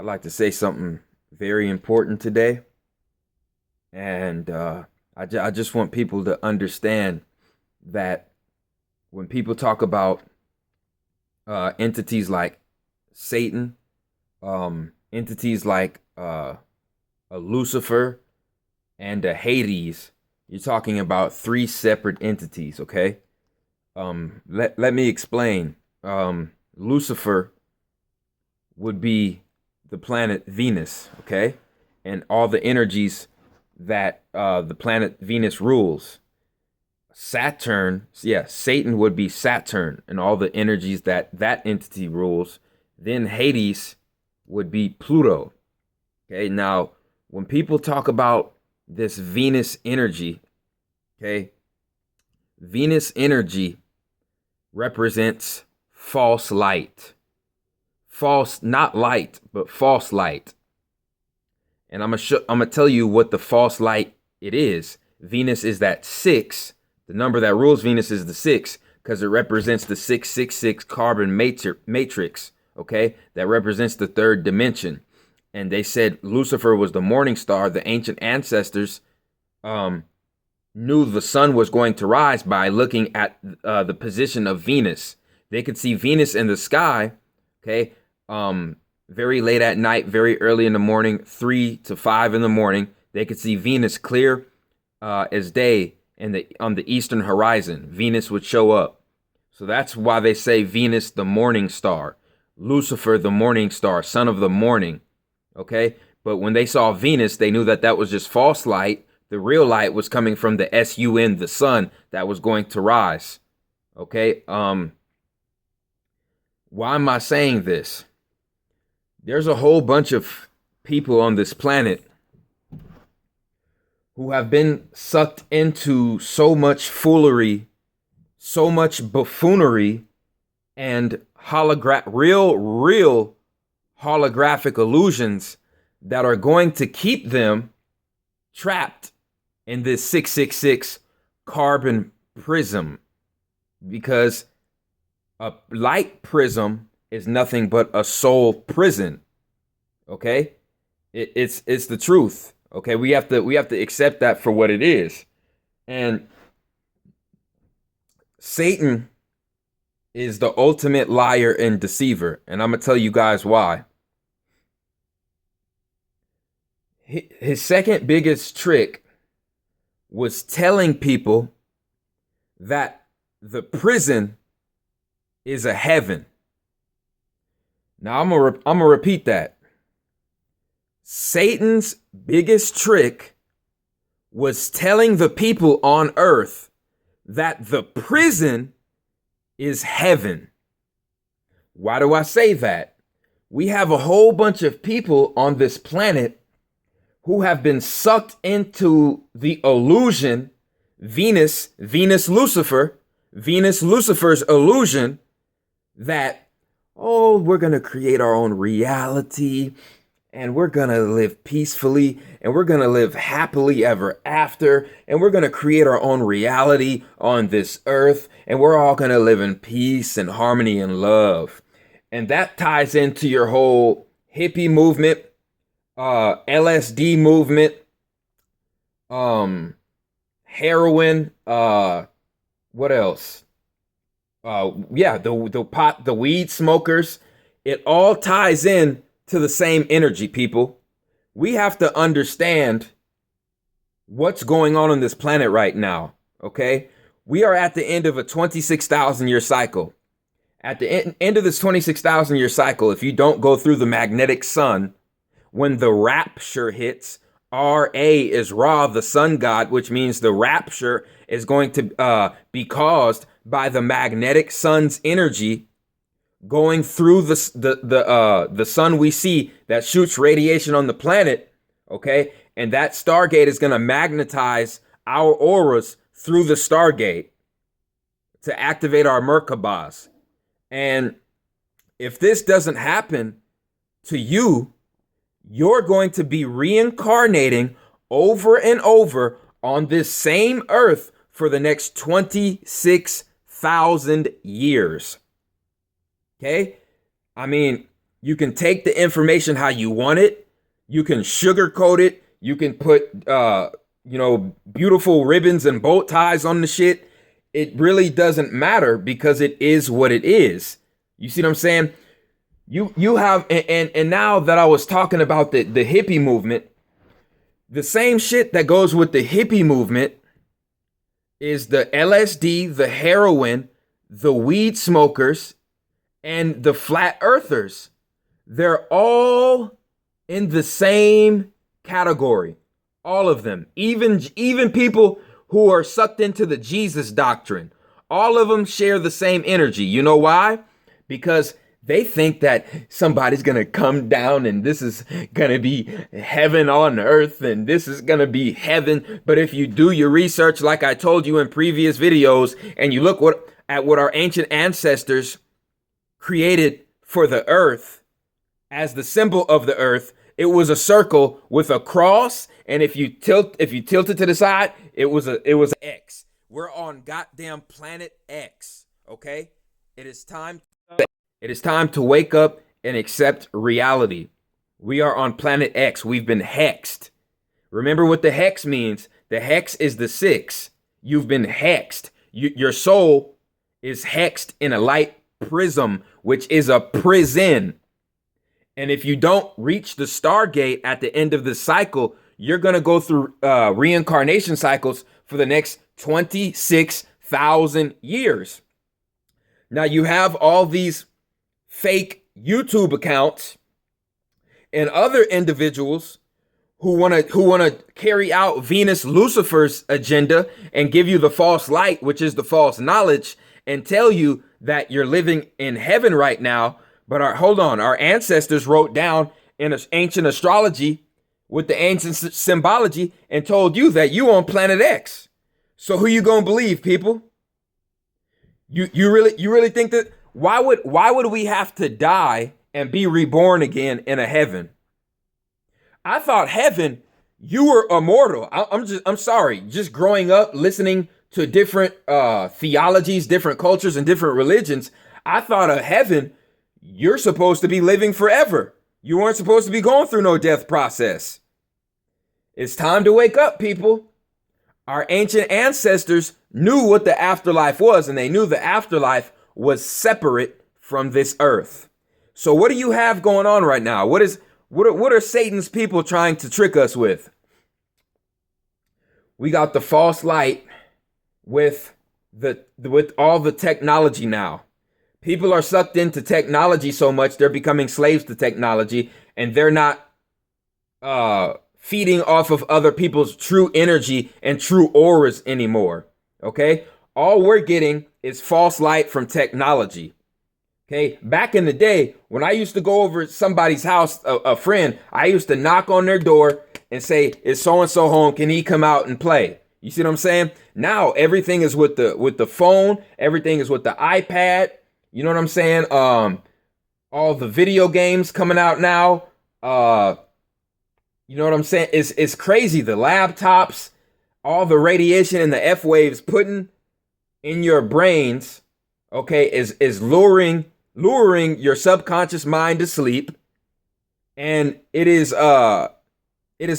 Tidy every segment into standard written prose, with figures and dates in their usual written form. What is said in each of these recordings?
I'd like to say something very important today. And I just want people to understand that when people talk about entities like Satan, entities like a Lucifer, and a Hades, you're talking about three separate entities, okay? Let me explain. Lucifer would be the planet Venus, okay? And all the energies that the planet Venus rules. Saturn, yeah, Satan would be Saturn and all the energies that that entity rules. Then Hades would be Pluto. Okay, now when people talk about this Venus energy, okay, Venus energy represents false light. False, not light, but false light. And I'm gonna tell you what the false light it is. Venus is that 6. The number that rules Venus is the 6 because it represents the 666 carbon matrix, okay? That represents the third dimension. And they said Lucifer was the morning star. The ancient ancestors knew the sun was going to rise by looking at the position of Venus. They could see Venus in the sky, okay? Very late at night, very early in the morning, 3 to 5 in the morning. They could see Venus clear as day on the eastern horizon. Venus would show up. So that's why they say Venus, the morning star. Lucifer, the morning star, son of the morning. Okay? But when they saw Venus, they knew that that was just false light. The real light was coming from the sun, the sun that was going to rise. Okay? Why am I saying this? There's a whole bunch of people on this planet who have been sucked into so much foolery, so much buffoonery, and real holographic illusions that are going to keep them trapped in this 666 carbon prism. Because a light prism is nothing but a soul prison. Okay? It's the truth. Okay, we have to accept that for what it is. And Satan is the ultimate liar and deceiver, and I'm gonna tell you guys why. His second biggest trick was telling people that the prison is a heaven. Now I'm gonna repeat that. Satan's biggest trick was telling the people on earth that the prison is heaven. Why do I say that? We have a whole bunch of people on this planet who have been sucked into the illusion, Venus, Lucifer's illusion that, oh, we're going to create our own reality and we're going to live peacefully and we're going to live happily ever after and we're going to create our own reality on this earth and we're all going to live in peace and harmony and love. And that ties into your whole hippie movement, LSD movement, heroin, what else? The weed smokers. It all ties in to the same energy, people. We have to understand what's going on this planet right now, okay? We are at the end of a 26,000 year cycle. At the end of this 26,000 year cycle, if you don't go through the magnetic sun, when the rapture hits, Ra is Ra, the sun god, which means the rapture is going to be caused by the magnetic sun's energy going through the sun we see that shoots radiation on the planet, okay? And that Stargate is going to magnetize our auras through the Stargate to activate our Merkabahs. And if this doesn't happen to you, you're going to be reincarnating over and over on this same earth for the next 26,000 years. Okay? I mean, You can take the information how you want it. You can sugarcoat it. You can put, beautiful ribbons and bow ties on the shit. It really doesn't matter because it is what it is. You see what I'm saying? You have, and now that I was talking about the hippie movement, the same shit that goes with the hippie movement is the LSD, the heroin, the weed smokers, and the flat earthers. They're all in the same category. All of them. Even people who are sucked into the Jesus doctrine. All of them share the same energy. You know why? Because they think that somebody's going to come down and this is going to be heaven on earth and this is going to be heaven. But if you do your research, like I told you in previous videos, and you look at what our ancient ancestors created for the earth as the symbol of the earth, it was a circle with a cross. And if you tilt it to the side, it was an X. We're on goddamn planet X. Okay. It is time to wake up and accept reality. We are on planet X. We've been hexed. Remember what the hex means. The hex is the 6. You've been hexed. Your soul is hexed in a light prism, which is a prison. And if you don't reach the Stargate at the end of the cycle, you're going to go through reincarnation cycles for the next 26,000 years. Now you have all these fake YouTube accounts and other individuals who want to carry out Venus Lucifer's agenda and give you the false light, which is the false knowledge, and tell you that you're living in heaven right now. But our ancestors wrote down in ancient astrology with the ancient symbology and told you that you on planet X. So who you gonna believe, people? You really think that? Why would we have to die and be reborn again in a heaven? I thought heaven, you were immortal. I'm sorry, just growing up listening to different theologies, different cultures, and different religions. I thought of heaven, you're supposed to be living forever. You weren't supposed to be going through no death process. It's time to wake up, people. Our ancient ancestors knew what the afterlife was, and they knew the afterlife was separate from this earth. So what do you have going on right now? What are Satan's people trying to trick us with? We got the false light with all the technology now. People are sucked into technology so much they're becoming slaves to technology, and they're not feeding off of other people's true energy and true auras anymore. Okay? All we're getting is false light from technology. Okay? Back in the day, when I used to go over to somebody's house, a friend, I used to knock on their door and say, "Is so-and-so home? Can he come out and play?" You see what I'm saying? Now everything is with the phone, everything is with the iPad. You know what I'm saying? All the video games coming out now. You know what I'm saying? It's crazy. The laptops, all the radiation and the F waves putting in your brains, okay, is luring your subconscious mind to sleep, and it is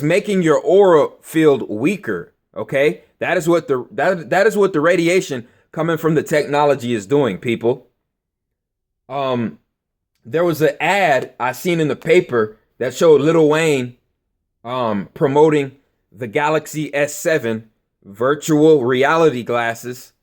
making your aura field weaker. Okay, that is what the radiation coming from the technology is doing, people. There was an ad I seen in the paper that showed Lil Wayne promoting the Galaxy S7 virtual reality glasses.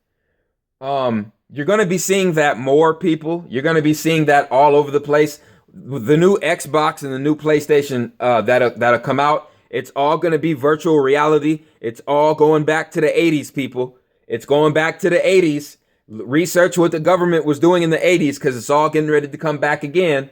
You're going to be seeing that more, people. You're going to be seeing that all over the place. The new Xbox and the new PlayStation that'll come out, it's all going to be virtual reality. It's all going back to the 80s, people. It's going back to the 80s. Research what the government was doing in the 80s, because it's all getting ready to come back again.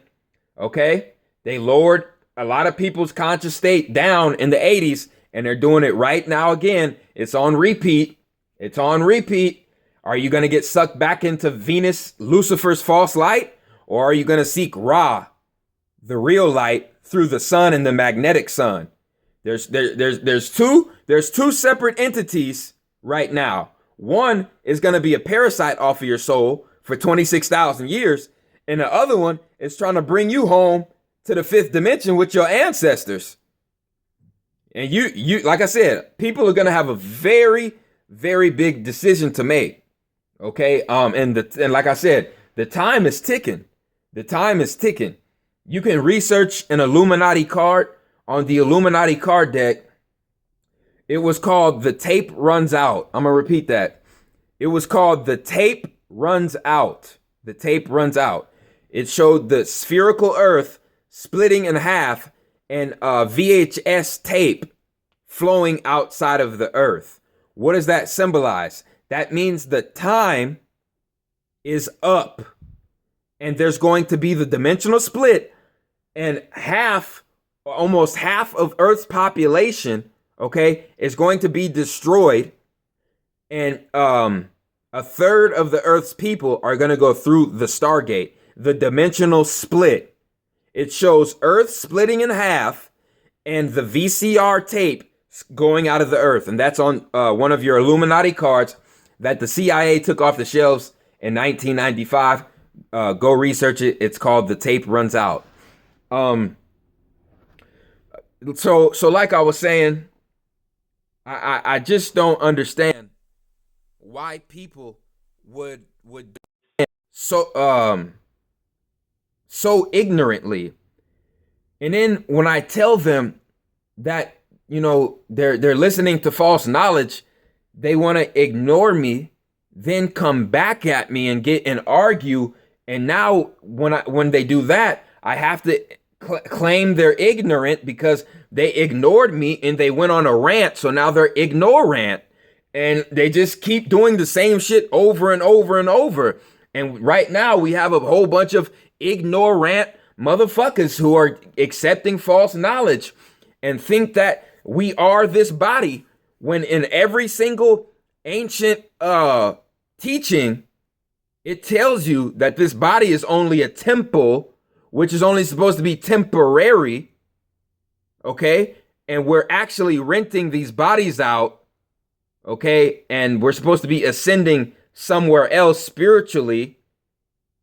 Okay? They lowered a lot of people's conscious state down in the 80s, and they're doing it right now again. It's on repeat. It's on repeat. Are you going to get sucked back into Venus, Lucifer's false light? Or are you going to seek Ra, the real light, through the sun and the magnetic sun? There's two separate entities right now. One is going to be a parasite off of your soul for 26,000 years. And the other one is trying to bring you home to the fifth dimension with your ancestors. And you, like I said, people are going to have a very, very big decision to make. Okay. And like I said, the time is ticking. The time is ticking. You can research an Illuminati card on the Illuminati card deck. It was called The Tape Runs Out. I'm going to repeat that. It was called The Tape Runs Out. The Tape Runs Out. It showed the spherical earth splitting in half and VHS tape flowing outside of the earth. What does that symbolize? That means the time is up. And there's going to be the dimensional split, and almost half of Earth's population, okay, is going to be destroyed. And a third of the Earth's people are going to go through the Stargate, the dimensional split. It shows Earth splitting in half and the VCR tape going out of the Earth. And that's on one of your Illuminati cards that the CIA took off the shelves in 1995. Go research it. It's called The Tape Runs Out. So like I was saying, I just don't understand why people would so ignorantly. And then when I tell them that, you know, they're listening to false knowledge, they want to ignore me, then come back at me and argue. And now when they do that, I have to claim they're ignorant because they ignored me and they went on a rant. So now they're ignorant and they just keep doing the same shit over and over and over. And right now we have a whole bunch of ignorant motherfuckers who are accepting false knowledge and think that we are this body, when in every single ancient teaching, it tells you that this body is only a temple, which is only supposed to be temporary, okay? And we're actually renting these bodies out, okay? And we're supposed to be ascending somewhere else spiritually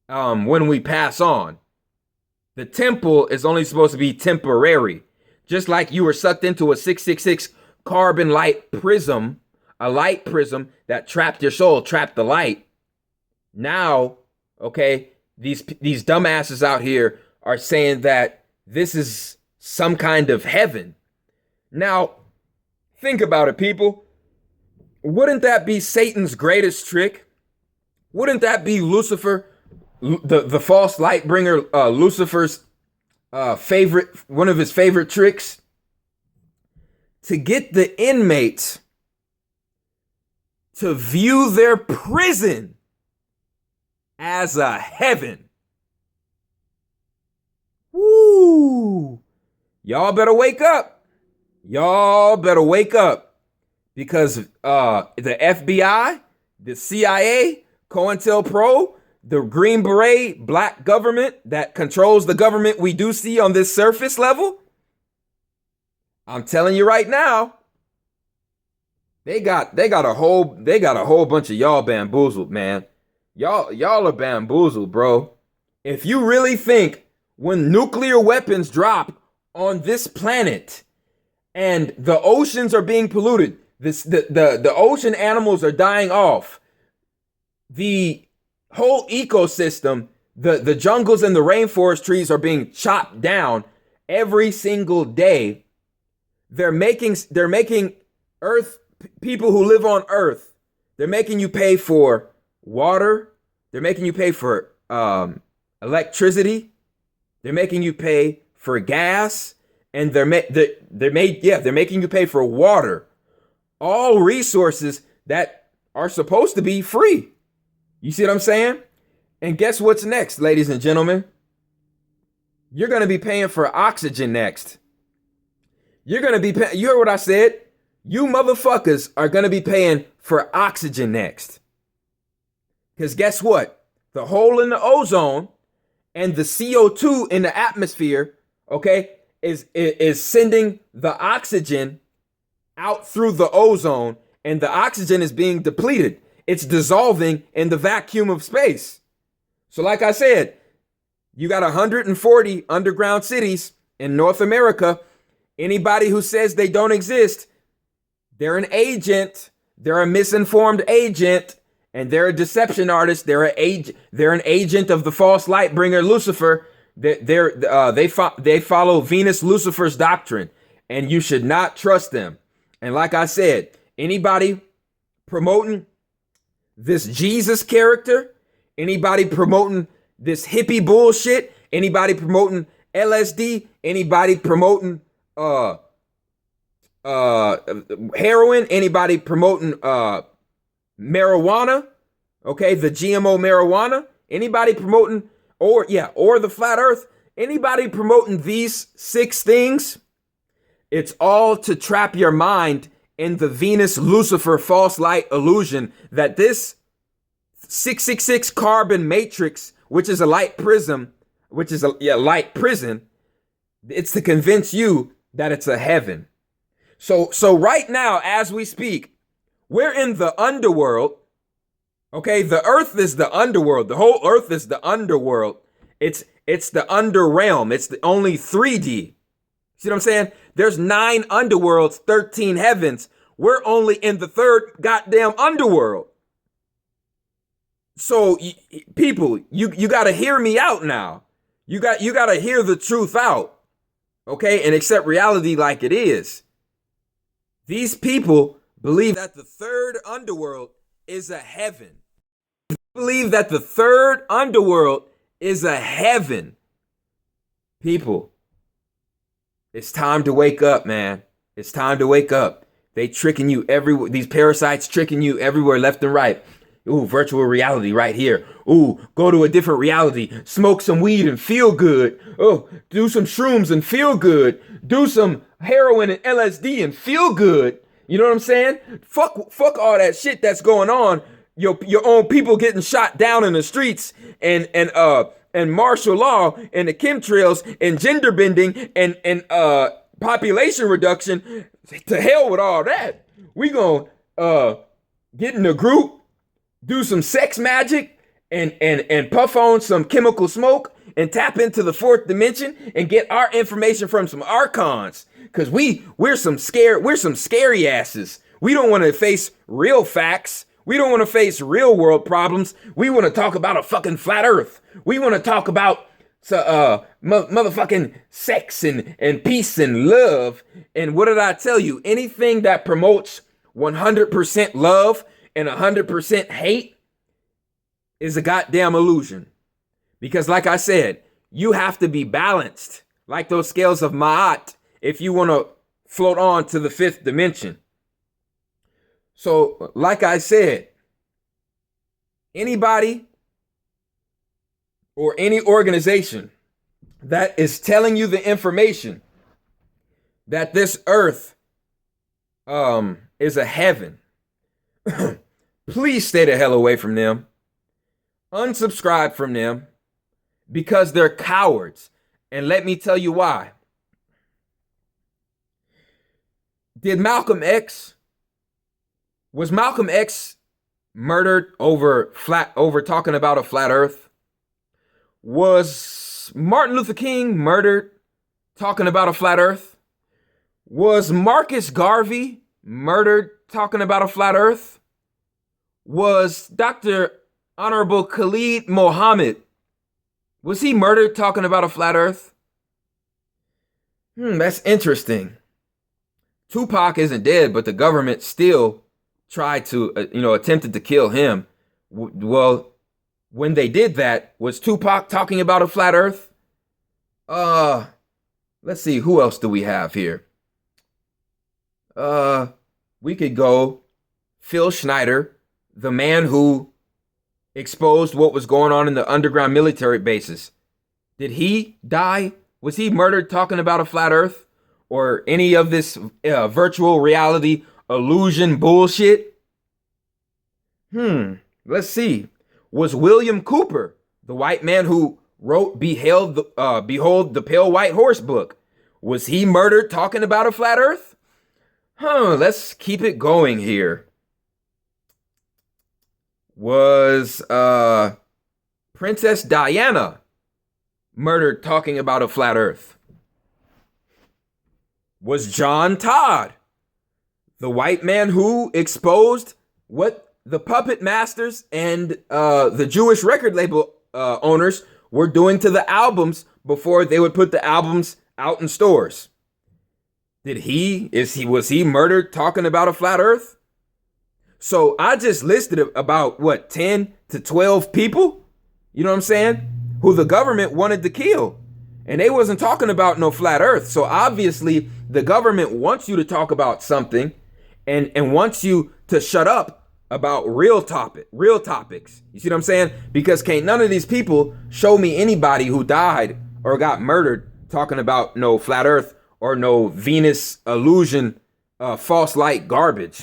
when we pass on. The temple is only supposed to be temporary. Just like you were sucked into a 666 carbon light prism, a light prism that trapped your soul, trapped the light. Now, okay, these dumbasses out here are saying that this is some kind of heaven. Now, think about it, people. Wouldn't that be Satan's greatest trick? Wouldn't that be Lucifer, the false light bringer, Lucifer's one of his favorite tricks? To get the inmates to view their prison as a heaven. Woo! Y'all better wake up. Y'all better wake up. Because the FBI, the CIA, COINTELPRO, the Green Beret black government that controls the government we do see on this surface level, I'm telling you right now, they got a whole bunch of y'all bamboozled, man. Y'all are bamboozled, bro. If you really think when nuclear weapons drop on this planet and the oceans are being polluted, the ocean animals are dying off, the whole ecosystem, the jungles and the rainforest trees are being chopped down every single day. They're making Earth, people who live on Earth, they're making you pay for water. They're making you pay for electricity. They're making you pay for gas, and they're making you pay for water. All resources that are supposed to be free. You see what I'm saying? And guess what's next, ladies and gentlemen? You're going to be paying for oxygen next. You're going to be paying, you heard what I said? You motherfuckers are going to be paying for oxygen next. Because guess what? The hole in the ozone and the CO2 in the atmosphere, okay, is sending the oxygen out through the ozone, and the oxygen is being depleted. It's dissolving in the vacuum of space. So like I said, You got 140 underground cities in North America. Anybody who says they don't exist, they're an agent. They're a misinformed agent, and they're a deception artist. They're an agent of the false light bringer Lucifer. They follow Venus Lucifer's doctrine, and you should not trust them. And like I said, anybody promoting this Jesus character, anybody promoting this hippie bullshit, anybody promoting LSD, anybody promoting heroin, anybody promoting marijuana, okay, the GMO marijuana, anybody promoting or the flat earth, anybody promoting these 6 things, it's all to trap your mind in the Venus Lucifer false light illusion that this 666 carbon matrix, which is a light prism, which is a light prison, it's to convince you that it's a heaven. So right now, as we speak, we're in the underworld. Okay, the earth is the underworld. The whole earth is the underworld. It's the underrealm. It's the only 3D. See what I'm saying? There's 9 underworlds, 13 heavens. We're only in the 3rd goddamn underworld. So people, you got to hear me out now. You got to hear the truth out. Okay? And accept reality like it is. These people believe that the 3rd underworld is a heaven. They believe that the 3rd underworld is a heaven. People, it's time to wake up, man. It's time to wake up. They tricking you everywhere. These parasites tricking you everywhere, left and right. Ooh, virtual reality right here. Ooh, go to a different reality. Smoke some weed and feel good. Oh, do some shrooms and feel good. Do some heroin and LSD and feel good. You know what I'm saying? Fuck all that shit that's going on. Your own people getting shot down in the streets and martial law and the chemtrails and gender bending and population reduction. To hell with all that. We gonna get in a group, do some sex magic and puff on some chemical smoke and tap into the 4th dimension and get our information from some archons. Cause we're some scary asses. We don't want to face real facts. We don't want to face real world problems. We want to talk about a fucking flat earth. We want to talk about motherfucking sex and peace and love. And what did I tell you? Anything that promotes 100% love and 100% hate is a goddamn illusion. Because like I said, you have to be balanced like those scales of Ma'at if you want to float on to the 5th dimension. So like I said, anybody or any organization that is telling you the information that this earth is a heaven, please stay the hell away from them. Unsubscribe from them because they're cowards. And let me tell you why. Was Malcolm X murdered over talking about a flat earth? Was Martin Luther King murdered talking about a flat earth? Was Marcus Garvey murdered talking about a flat earth? Was Dr. Honorable Khalid Mohammed, was he murdered talking about a flat earth? That's interesting. Tupac isn't dead, but the government still tried to, attempted to kill him. Well, when they did that, was Tupac talking about a flat earth? Let's see, who else do we have here? We could go Phil Schneider, the man who exposed what was going on in the underground military bases. Did he die? Was he murdered talking about a flat earth? Or any of this virtual reality illusion bullshit? Let's see. Was William Cooper, the white man who wrote Behold the Pale White Horse book, was he murdered talking about a flat earth? Let's keep it going here. Was Princess Diana murdered talking about a flat earth? Was John Todd the white man who exposed what the puppet masters and the Jewish record label owners were doing to the albums before they would put the albums out in stores? Was he murdered talking about a flat earth? So I just listed about what, 10 to 12 people, you know what I'm saying, who the government wanted to kill. And they wasn't talking about no flat earth. So obviously the government wants you to talk about something and wants you to shut up about real topics. You see what I'm saying? Because can't none of these people show me anybody who died or got murdered talking about no flat earth or no Venus illusion, false light garbage.